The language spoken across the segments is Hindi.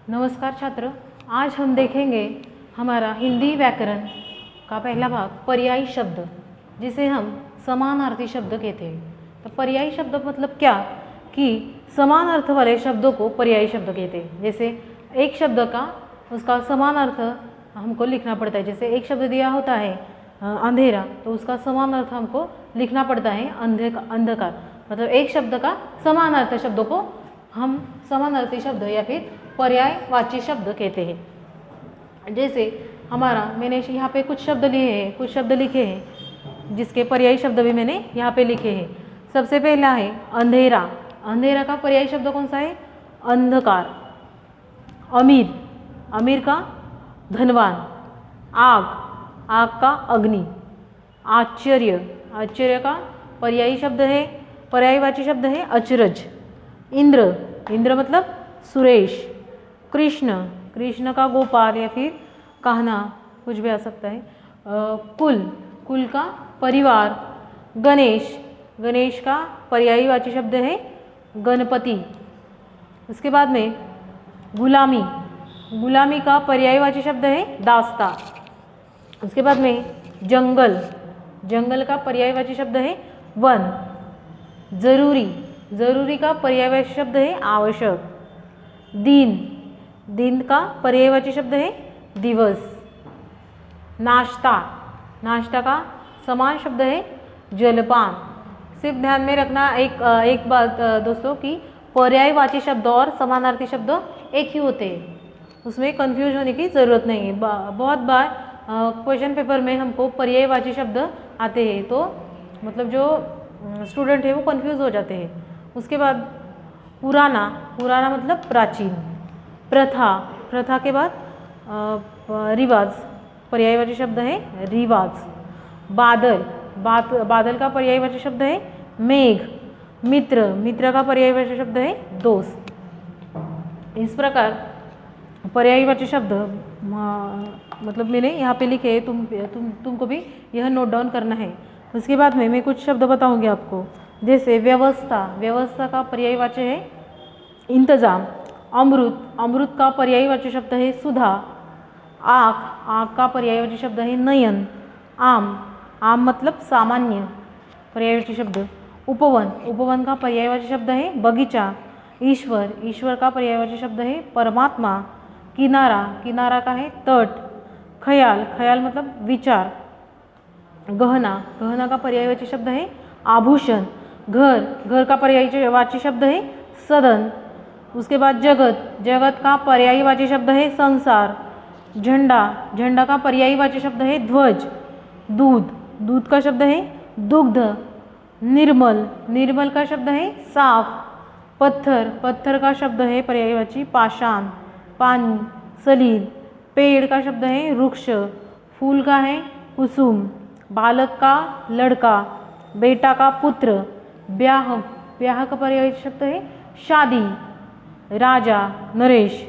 नमस्कार छात्र, आज हम देखेंगे हमारा हिंदी व्याकरण का पहला भाग पर्यायी शब्द, जिसे हम समानार्थी शब्द कहते हैं। तो पर्यायी शब्द मतलब क्या कि समान अर्थ वाले शब्दों को पर्यायी शब्द कहते हैं। जैसे एक शब्द का उसका समान अर्थ हमको लिखना पड़ता है। जैसे एक शब्द दिया होता है अंधेरा, तो उसका समान अर्थ हमको लिखना पड़ता है अंधकार। मतलब एक शब्द का समान अर्थ शब्दों को हम समानार्थी शब्द या फिर पर्यायवाची शब्द कहते हैं। जैसे हमारा मैंने यहाँ पे कुछ शब्द लिए हैं, कुछ शब्द लिखे हैं जिसके पर्यायी शब्द भी मैंने यहाँ पे लिखे हैं। सबसे पहला है अंधेरा। अंधेरा का पर्यायी शब्द कौन सा है? अंधकार। अमीर, अमीर का धनवान। आग, आग का अग्नि। आश्चर्य, आश्चर्य का पर्यायी शब्द है, पर्यायवाची शब्द है अचरज। इंद्र, इंद्र मतलब सुरेश। कृष्ण, कृष्ण का गोपाल या फिर कहना कुछ भी आ सकता है। कुल, कुल का परिवार। गणेश, गणेश का पर्यायवाची शब्द है गणपति। उसके बाद में गुलामी, गुलामी का पर्यायवाची शब्द है दास्ता। उसके बाद में जंगल, जंगल का पर्यायवाची शब्द है वन। जरूरी, जरूरी का पर्यायवाची शब्द है आवश्यक। दिन, दिन का पर्यायवाची शब्द है दिवस। नाश्ता, नाश्ता का समान शब्द है जलपान। सिर्फ ध्यान में रखना एक बात दोस्तों कि पर्यायवाची शब्द और समानार्थी शब्द एक ही होते हैं, उसमें कंफ्यूज होने की ज़रूरत नहीं है। बहुत बार क्वेश्चन पेपर में हमको पर्यायवाची शब्द आते हैं, तो मतलब जो स्टूडेंट है वो कंफ्यूज हो जाते हैं। उसके बाद पुराना, पुराना मतलब प्राचीन। प्रथा, प्रथा के बाद रिवाज, पर्यायवाची शब्द है रिवाज। बादल, बादल का पर्यायवाची शब्द है मेघ। मित्र, मित्र का पर्यायवाची शब्द है दोस्त। इस प्रकार पर्यायवाची शब्द मतलब मैंने यहाँ पे लिखे, तुमको भी यह नोट डाउन करना है। उसके बाद में मैं कुछ शब्द बताऊंगी आपको। जैसे व्यवस्था, व्यवस्था का पर्यायवाची है इंतजाम। अमृत, अमृत का पर्यायवाची शब्द है सुधा। आँख, आँख का पर्यायवाची शब्द है नयन। आम, आम मतलब सामान्य, पर्यायवाची शब्द। उपवन, उपवन का पर्यायवाची शब्द है बगीचा। ईश्वर, ईश्वर का पर्यायवाची शब्द है परमात्मा। किनारा, किनारा का है तट। ख्याल, ख्याल मतलब विचार। गहना, गहना का पर्यायवाची शब्द है आभूषण। घर, घर का पर्यायवाची शब्द है सदन। उसके बाद जगत, जगत का पर्यायवाची शब्द है संसार। झंडा, झंडा का पर्यायवाची शब्द है ध्वज। दूध, दूध का शब्द है दुग्ध। निर्मल, निर्मल का शब्द है साफ। पत्थर, पत्थर का शब्द है पर्यायवाची पाषाण। पानी, सलील। पेड़ का शब्द है वृक्ष। फूल का है कुसुम। बालक का लड़का। बेटा का पुत्र। ब्याह, ब्याह का पर्यायवाची शब्द है शादी। राजा नरेश।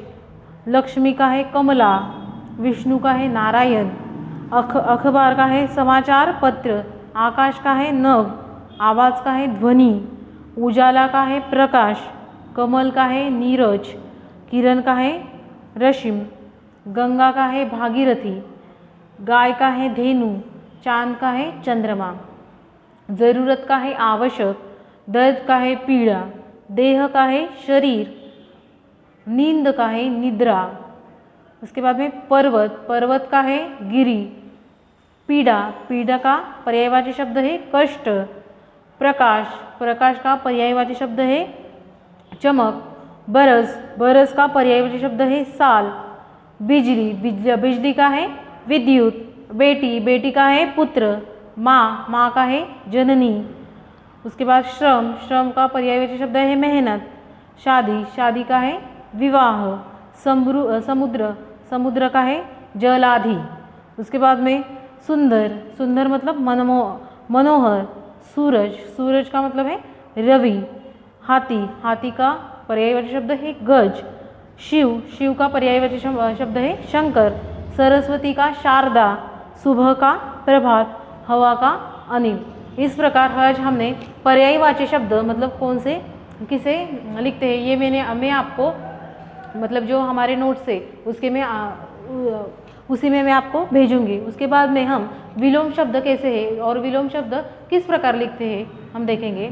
लक्ष्मी का है कमला। विष्णु का है नारायण। अखबार का है समाचार पत्र। आकाश का है नभ। आवाज का है ध्वनि। उजाला का है प्रकाश। कमल का है नीरज। किरण का है रश्मि। गंगा का है भागीरथी। गाय का है धेनु। चांद का है चंद्रमा। जरूरत का है आवश्यक। दर्द का है पीड़ा। देह का है शरीर। नींद का है निद्रा। उसके बाद में पर्वत, पर्वत का है गिरी। पीड़ा, पीड़ा का पर्यायवाची शब्द है कष्ट। प्रकाश, प्रकाश का पर्यायवाची शब्द है चमक। बरस, बरस का पर्यायवाची शब्द है साल। बिजली, बिजली का है विद्युत। बेटी, बेटी का है पुत्र। माँ, माँ का है जननी। उसके बाद श्रम, श्रम का पर्यायवाची शब्द है मेहनत। शादी, शादी का है विवाह। समुद्र, समुद्र का है जलाधि। उसके बाद में सुंदर, सुंदर मतलब मनोहर। सूरज, सूरज का मतलब है रवि। हाथी, हाथी का पर्यायवाची शब्द है गज। शिव, शिव का पर्यायवाची शब्द है शंकर। सरस्वती का शारदा। सुबह का प्रभात। हवा का अनिल। इस प्रकार आज हमने पर्यायवाची शब्द मतलब कौन से किसे लिखते हैं ये मैं आपको मतलब जो हमारे नोट्स है उसके में उसी में मैं आपको भेजूंगी। उसके बाद में हम विलोम शब्द कैसे है और विलोम शब्द किस प्रकार लिखते हैं हम देखेंगे।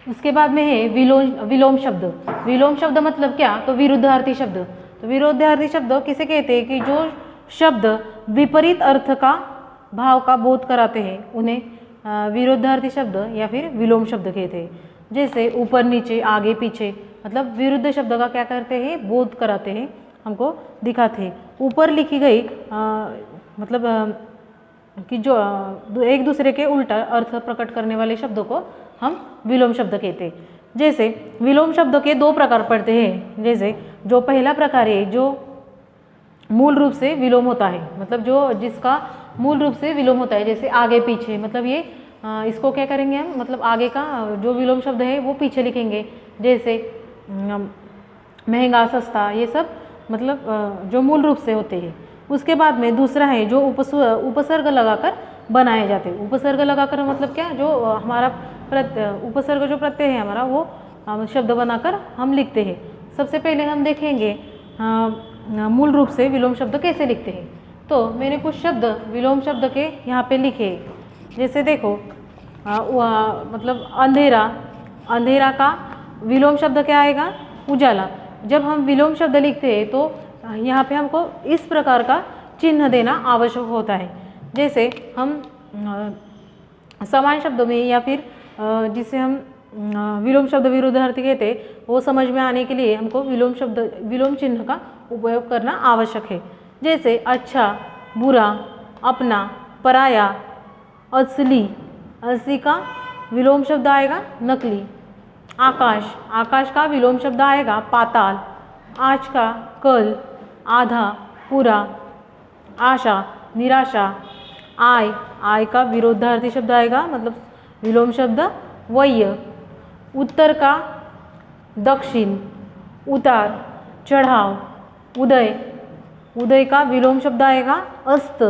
उसके बाद में है विलोम शब्द। विलोम शब्द मतलब क्या, तो विरुद्धार्थी शब्द। तो विरुद्धार्थी शब्द किसे कहते हैं कि जो शब्द विपरीत अर्थ का भाव का बोध कराते हैं उन्हें विरुद्धार्थी शब्द या फिर विलोम शब्द कहते हैं। जैसे ऊपर नीचे आगे पीछे, मतलब विरुद्ध शब्द का क्या करते हैं, बोध कराते हैं, हमको दिखाते हैं। ऊपर लिखी गई मतलब कि जो एक दूसरे के उल्टा अर्थ प्रकट करने वाले शब्दों को हम विलोम शब्द कहते हैं। जैसे विलोम शब्द के दो प्रकार पड़ते हैं। जैसे जो पहला प्रकार है जो मूल रूप से विलोम होता है, मतलब जो जिसका मूल रूप से विलोम होता है, जैसे आगे पीछे, मतलब ये इसको क्या करेंगे हम, मतलब आगे का जो विलोम शब्द है वो पीछे लिखेंगे। जैसे महंगा, सस्ता, ये सब मतलब जो मूल रूप से होते हैं। उसके बाद में दूसरा है जो उपसर्ग लगाकर बनाए जाते हैं। उपसर्ग लगाकर मतलब क्या, जो हमारा उपसर्ग जो प्रत्यय है हमारा वो शब्द बनाकर हम लिखते हैं। सबसे पहले हम देखेंगे मूल रूप से विलोम शब्द कैसे लिखते हैं। तो मैंने कुछ शब्द विलोम शब्द के यहाँ पे लिखे। जैसे देखो मतलब अंधेरा, अंधेरा का विलोम शब्द क्या आएगा, उजाला। जब हम विलोम शब्द लिखते हैं तो यहाँ पे हमको इस प्रकार का चिन्ह देना आवश्यक होता है। जैसे हम समान शब्दों में या फिर जिसे हम विलोम शब्द विरुद्धार्थी कहते हैं, वो समझ में आने के लिए हमको विलोम चिन्ह का उपयोग करना आवश्यक है। जैसे अच्छा, बुरा, अपना, पराया, असली, असली का विलोम शब्द आएगा नकली। आकाश, आकाश का विलोम शब्द आएगा पाताल। आज का कल, आधा, पूरा, आशा, निराशा। आय, आय का विरोधार्थी शब्द आएगा, मतलब विलोम शब्द वह्य। उत्तर का दक्षिण, उतार, चढ़ाव। उदय, उदय का विलोम शब्द आएगा अस्त।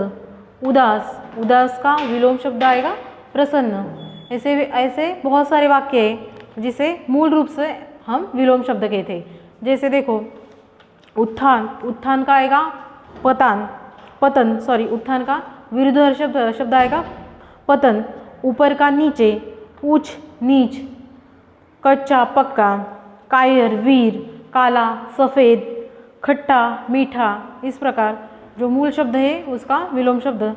उदास, उदास का विलोम शब्द आएगा प्रसन्न। ऐसे बहुत सारे वाक्य हैं जिसे मूल रूप से हम विलोम शब्द कहते हैं। जैसे देखो उत्थान, उत्थान का आएगा पतन, उत्थान का विरुद्ध शब्द आएगा पतन। ऊपर का नीचे, ऊंच नीच। कच्चा पक्का, कायर वीर, काला सफ़ेद, खट्टा मीठा। इस प्रकार जो मूल शब्द है उसका विलोम शब्द।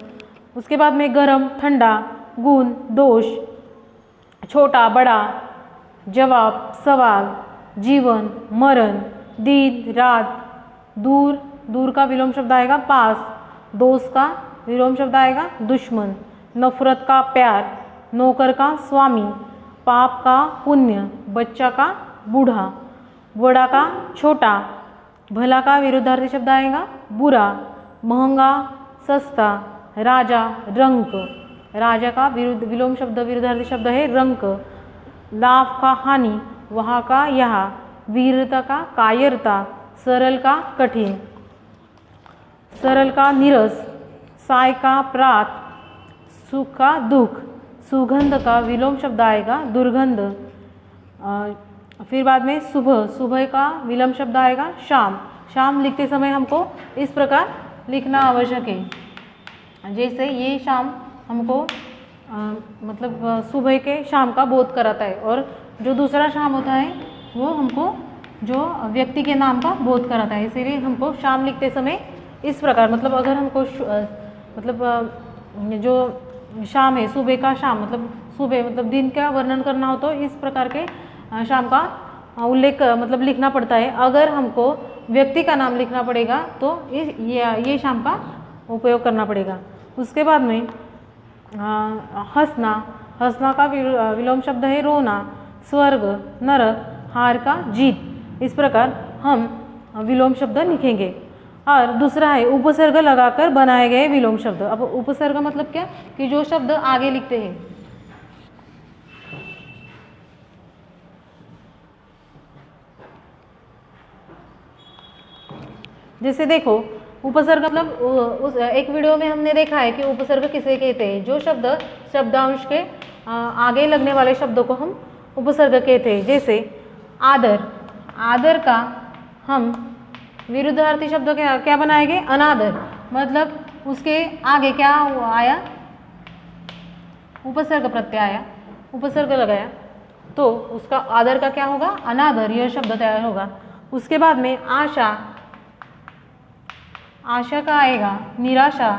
उसके बाद में गरम ठंडा, गुण दोष, छोटा बड़ा, जवाब सवाल, जीवन मरण, दिन रात। दूर, दूर का विलोम शब्द आएगा पास। दोस्त का विलोम शब्द आएगा दुश्मन। नफरत का प्यार, नौकर का स्वामी, पाप का पुण्य, बच्चा का बूढ़ा, बड़ा का छोटा। भला का विरुद्धार्थी शब्द आएगा बुरा। महंगा सस्ता, राजा रंक, राजा का विलोम शब्द विरुद्धार्थी शब्द है रंक। लाभ का हानि, वहाँ का यहाँ। वीरता का कायरता, सरल का कठिन, सरल का नीरस। साय का प्रात, सुख का दुख। सुगंध का विलोम शब्द आएगा दुर्गंध। फिर बाद में सुबह, सुबह का विलोम शब्द आएगा शाम। शाम लिखते समय हमको इस प्रकार लिखना आवश्यक है। जैसे ये शाम हमको मतलब सुबह के शाम का बोध कराता है, और जो दूसरा शाम होता है वो हमको जो व्यक्ति के नाम का बोध कराता है। इसीलिए हमको शाम लिखते समय इस प्रकार, मतलब अगर हमको मतलब जो शाम है, सुबह का शाम, मतलब सुबह मतलब दिन का वर्णन करना हो तो इस प्रकार के शाम का उल्लेख मतलब लिखना पड़ता है। अगर हमको व्यक्ति का नाम लिखना पड़ेगा तो ये शाम का उपयोग करना पड़ेगा। उसके बाद में हंसना, हंसना का विलोम शब्द है रोना। स्वर्ग, नरक, हार का जीत। इस प्रकार हम विलोम शब्द लिखेंगे। और दूसरा है उपसर्ग लगाकर बनाए गए विलोम शब्द। अब उपसर्ग मतलब क्या, कि जो शब्द आगे लिखते हैं। जैसे देखो उपसर्ग मतलब उस एक वीडियो में हमने देखा है कि उपसर्ग किसे कहते हैं, जो शब्द शब्दांश के आगे लगने वाले शब्दों को हम उपसर्ग के थे। जैसे आदर, आदर का हम विरुद्धार्थी शब्द क्या क्या बनाएंगे? अनादर, मतलब उसके आगे क्या आया? उपसर्ग प्रत्यय आया, उपसर्ग लगाया तो उसका आदर का क्या होगा? अनादर, यह शब्द तैयार होगा। उसके बाद में आशा, आशा का आएगा निराशा,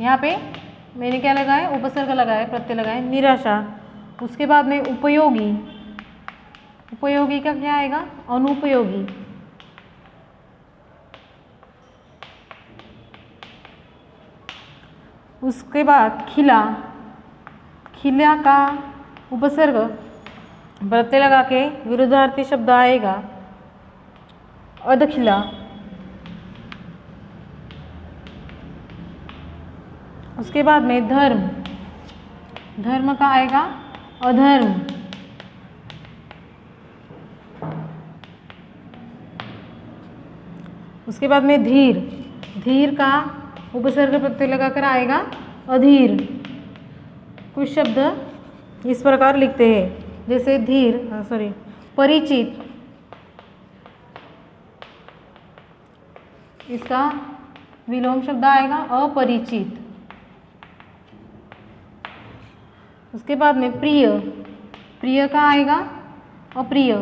यहाँ पे मैंने क्या लगाया? उपसर्ग लगाया, प्रत्यय लगाया निराशा। उसके बाद में उपयोगी, उपयोगी का क्या आएगा? अनुपयोगी। उसके बाद खिला, खिला का उपसर्ग प्रत्यय लगा के विरुद्धार्थी शब्द आएगा अधखिला। उसके बाद में धर्म, धर्म का आएगा अधर्म। उसके बाद में धीर, धीर का उपसर्ग प्रत्यय लगाकर आएगा अधीर। कुछ शब्द इस प्रकार लिखते हैं, जैसे धीर परिचित, इसका विलोम शब्द आएगा अपरिचित। उसके बाद में प्रिय, प्रिय का आएगा अप्रिय।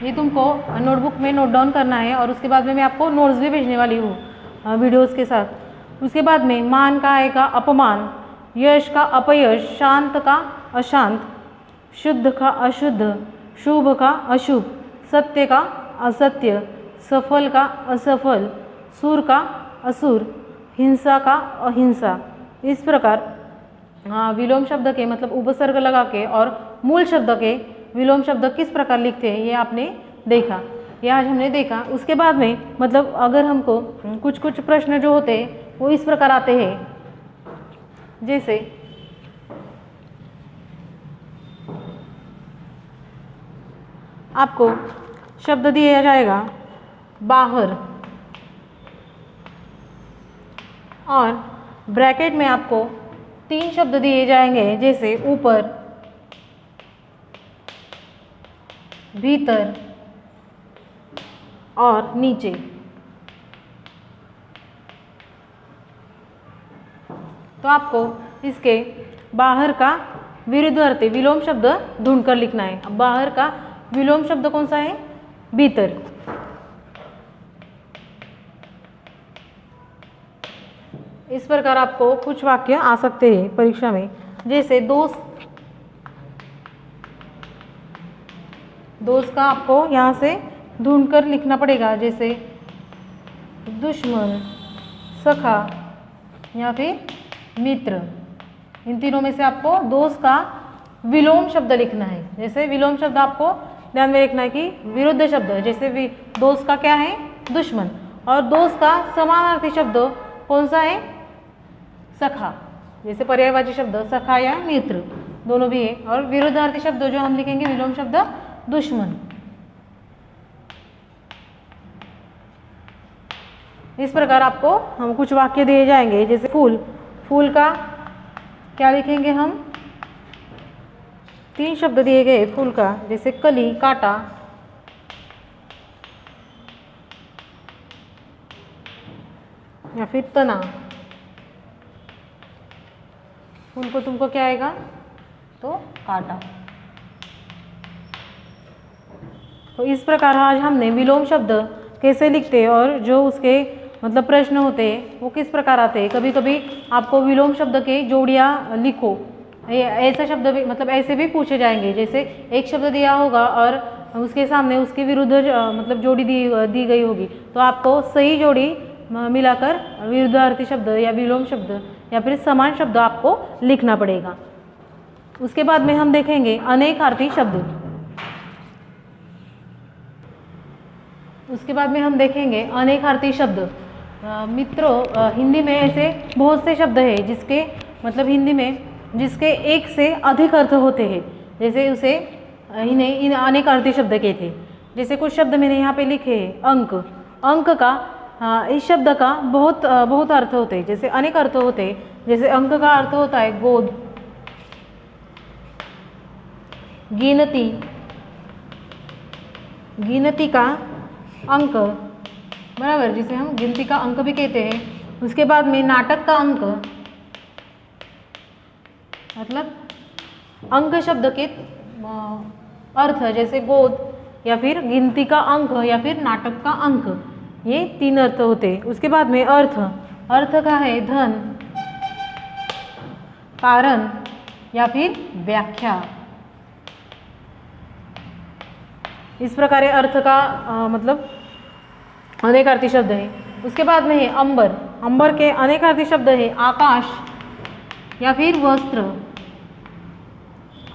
ये तुमको नोटबुक में नोट डाउन करना है और उसके बाद में मैं आपको नोट्स भी भेजने वाली हूँ वीडियोस के साथ। उसके बाद में मान का आएगा अपमान, यश का अपयश, शांत का अशांत, शुद्ध का अशुद्ध, शुभ का अशुभ, सत्य का असत्य, सफल का असफल, सुर का असुर, हिंसा का अहिंसा। इस प्रकार विलोम शब्द के मतलब उपसर्ग लगा के और मूल शब्द के विलोम शब्द किस प्रकार लिखते हैं ये आपने देखा, ये आज हमने देखा। उसके बाद में मतलब अगर हमको कुछ कुछ प्रश्न जो होते हैं वो इस प्रकार आते हैं, जैसे आपको शब्द दिया जाएगा बाहर और ब्रैकेट में आपको 3 शब्द दिए जाएंगे, जैसे ऊपर, भीतर और नीचे। तो आपको इसके बाहर का विरुद्धार्थी विलोम शब्द ढूंढकर लिखना है। अब बाहर का विलोम शब्द कौन सा है? भीतर। इस प्रकार आपको कुछ वाक्य आ सकते हैं परीक्षा में, जैसे दोस्त, दोस्त का आपको यहाँ से ढूंढकर लिखना पड़ेगा, जैसे दुश्मन, सखा या फिर मित्र। इन तीनों में से आपको दोस्त का विलोम शब्द लिखना है। जैसे विलोम शब्द आपको ध्यान में रखना है कि विरुद्ध शब्द, जैसे दोस्त का क्या है? दुश्मन। और दोस्त का समानार्थी शब्द कौन सा है? सखा। जैसे पर्यायवाची शब्द सखा या मित्र दोनों भी है। और विरुद्धार्थी शब्द जो हम लिखेंगे विलोम शब्द दुश्मन। इस प्रकार आपको हम कुछ वाक्य दिए जाएंगे, जैसे फूल, फूल का क्या लिखेंगे हम? 3 शब्द दिए गए फूल का, जैसे कली, कांटा या फिर तना। फूल को तुमको क्या आएगा? तो कांटा। तो इस प्रकार आज हमने विलोम शब्द कैसे लिखते हैं और जो उसके मतलब प्रश्न होते हैं वो किस प्रकार आते हैं। कभी कभी आपको विलोम शब्द के जोड़ियाँ लिखो, ऐसा शब्द भी मतलब ऐसे भी पूछे जाएंगे, जैसे एक शब्द दिया होगा और उसके सामने उसकी विरुद्ध मतलब जोड़ी दी गई होगी, तो आपको सही जोड़ी मिलाकर विरुद्धार्थी शब्द या विलोम शब्द या फिर समान शब्द आपको लिखना पड़ेगा। उसके बाद में हम देखेंगे अनेकार्थी शब्द। उसके बाद में हम देखेंगे अनेकार्थी शब्द। मित्रों, हिंदी में ऐसे बहुत से शब्द हैं जिसके मतलब हिंदी में जिसके एक से अधिक अर्थ होते हैं, जैसे उसे इन्हें इन अनेकार्थी शब्द कहते हैं। जैसे कुछ शब्द मैंने यहाँ पे लिखे हैं, अंक, अंक का इस शब्द का बहुत अर्थ होते हैं, जैसे अनेक अर्थ होते हैं। जैसे अंक का अर्थ होता है गोद, गिनती, गिनती का अंक, बराबर, जिसे हम गिनती का अंक भी कहते हैं। उसके बाद में नाटक का अंक, मतलब अंक शब्द के अर्थ जैसे गोद या फिर गिनती का अंक या फिर नाटक का अंक, ये 3 अर्थ होते हैं। उसके बाद में अर्थ, अर्थ का है धन, कारण या फिर व्याख्या। इस प्रकार अर्थ का मतलब अनेकार्थी शब्द है। उसके बाद में है अंबर, अंबर के अनेकार्थी शब्द है आकाश या फिर वस्त्र,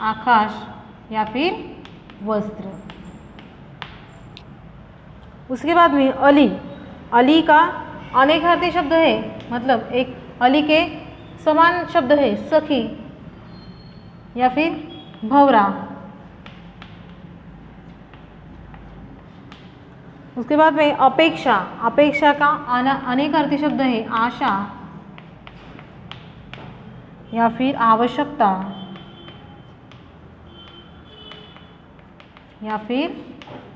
आकाश या फिर वस्त्र। उसके बाद में अली, अली का अनेकार्थी शब्द है, मतलब एक अली के समान शब्द है सखी या फिर भंवरा। उसके बाद में अपेक्षा, अपेक्षा का अनेकार्थी शब्द है आशा या फिर आवश्यकता या फिर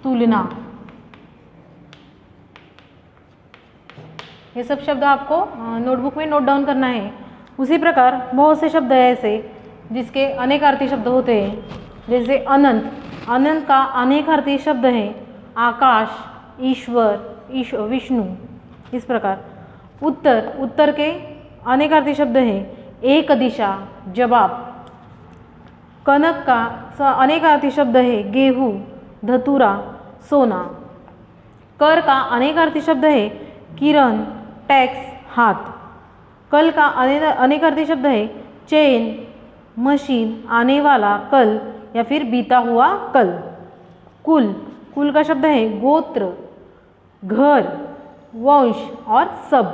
तुलना। ये सब शब्द आपको नोटबुक में नोट डाउन करना है। उसी प्रकार बहुत से शब्द है ऐसे जिसके अनेकार्थी शब्द होते हैं, जैसे अनंत, अनंत का अनेकार्थी शब्द है आकाश, ईश्वर, विष्णु। इस प्रकार उत्तर, उत्तर के अनेकार्थी शब्द है एक दिशा, जवाब। कनक का अनेकार्थी शब्द है गेहूँ, धतूरा, सोना। कर का अनेकार्थी शब्द है किरण, टैक्स, हाथ। कल का अनेकार्थी शब्द है चेन, मशीन, आने वाला कल या फिर बीता हुआ कल। कुल, कुल का शब्द है गोत्र, घर, वंश और सब।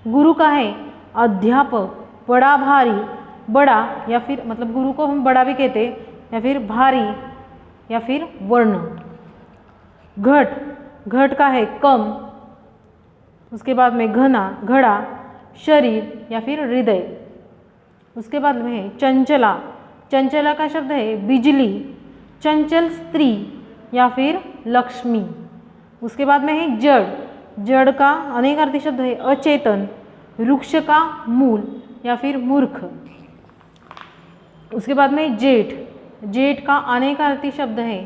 गुरु का है अध्यापक, बड़ा, भारी, बड़ा या फिर मतलब गुरु को हम बड़ा भी कहते हैं, या फिर भारी या फिर वर्ण। घट, घट का है कम। उसके बाद में घना, घड़ा, शरीर या फिर हृदय। उसके बाद में है चंचला, चंचला का शब्द है बिजली, चंचल स्त्री या फिर लक्ष्मी। उसके बाद में है जड़, जड़ का अनेकार्थी शब्द है अचेतन, वृक्ष का मूल या फिर मूर्ख। उसके बाद में जेठ, जेठ का अनेकार्थी शब्द है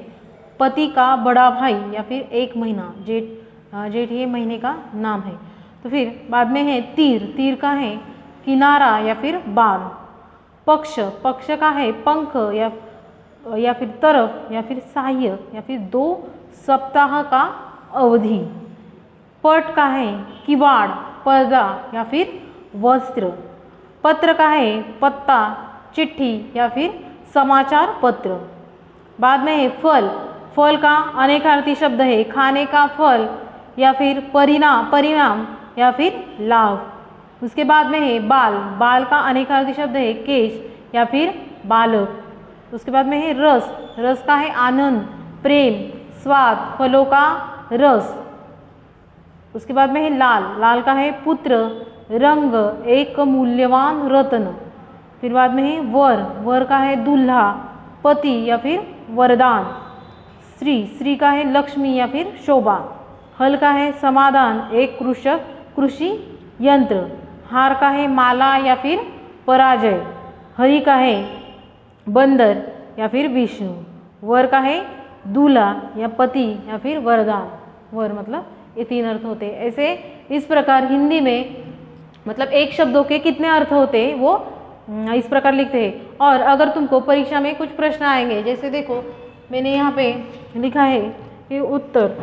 पति का बड़ा भाई या फिर 1 महीना। जेठ, जेठ ये महीने का नाम है। तो फिर बाद में है तीर, तीर का है किनारा या फिर बाल। पक्ष, पक्ष का है पंख या फिर तरफ या फिर सहाय्य या फिर 2 सप्ताह का अवधि। पट का है किवाड़, पर्दा या फिर वस्त्र। पत्र का है पत्ता, चिट्ठी या फिर समाचार पत्र। बाद में है फल, फल का अनेकार्थी शब्द है खाने का फल या फिर परिणाम या फिर लाभ। उसके बाद में है बाल, बाल का अनेकार्थी शब्द है केश या फिर बालक। उसके बाद में है रस, रस का है आनंद, प्रेम, स्वाद, फलों का रस। उसके बाद में है लाल, लाल का है पुत्र, रंग, एक मूल्यवान रत्न। फिर बाद में है वर, वर का है दूल्हा, पति या फिर वरदान। श्री, श्री का है लक्ष्मी या फिर शोभा। हल का है समाधान, एक कृषक, कृषि यंत्र। हार का है माला या फिर पराजय। हरि का है बंदर या फिर विष्णु। वर का है दूल्हा या पति या फिर वरदान। वर मतलब ये 3 अर्थ होते हैं। ऐसे इस प्रकार हिंदी में मतलब एक शब्दों के कितने अर्थ होते हैं वो इस प्रकार लिखते हैं। और अगर तुमको परीक्षा में कुछ प्रश्न आएंगे, जैसे देखो मैंने यहाँ पे लिखा है कि उत्तर,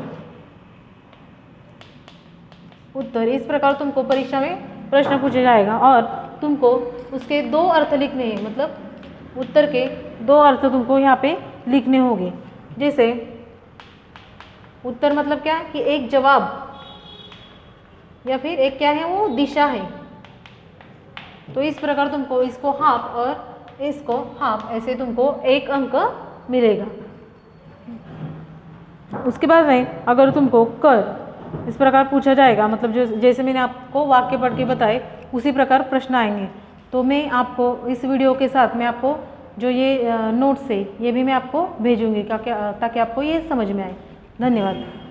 उत्तर इस प्रकार तुमको परीक्षा में प्रश्न पूछा जाएगा और तुमको उसके 2 अर्थ लिखने हैं, मतलब उत्तर के 2 अर्थ तुमको यहाँ पे लिखने होंगे। जैसे उत्तर मतलब क्या कि एक जवाब या फिर एक क्या है वो दिशा है। तो इस प्रकार तुमको इसको हाफ और इसको हाफ, ऐसे तुमको 1 अंक मिलेगा। उसके बाद में अगर तुमको कर, इस प्रकार पूछा जाएगा, मतलब जो जैसे मैंने आपको वाक्य पढ़ के बताए उसी प्रकार प्रश्न आएंगे। तो मैं आपको इस वीडियो के साथ मैं आपको जो ये नोट्स है ये भी मैं आपको भेजूंगी ताकि आपको ये समझ में आए। धन्यवाद।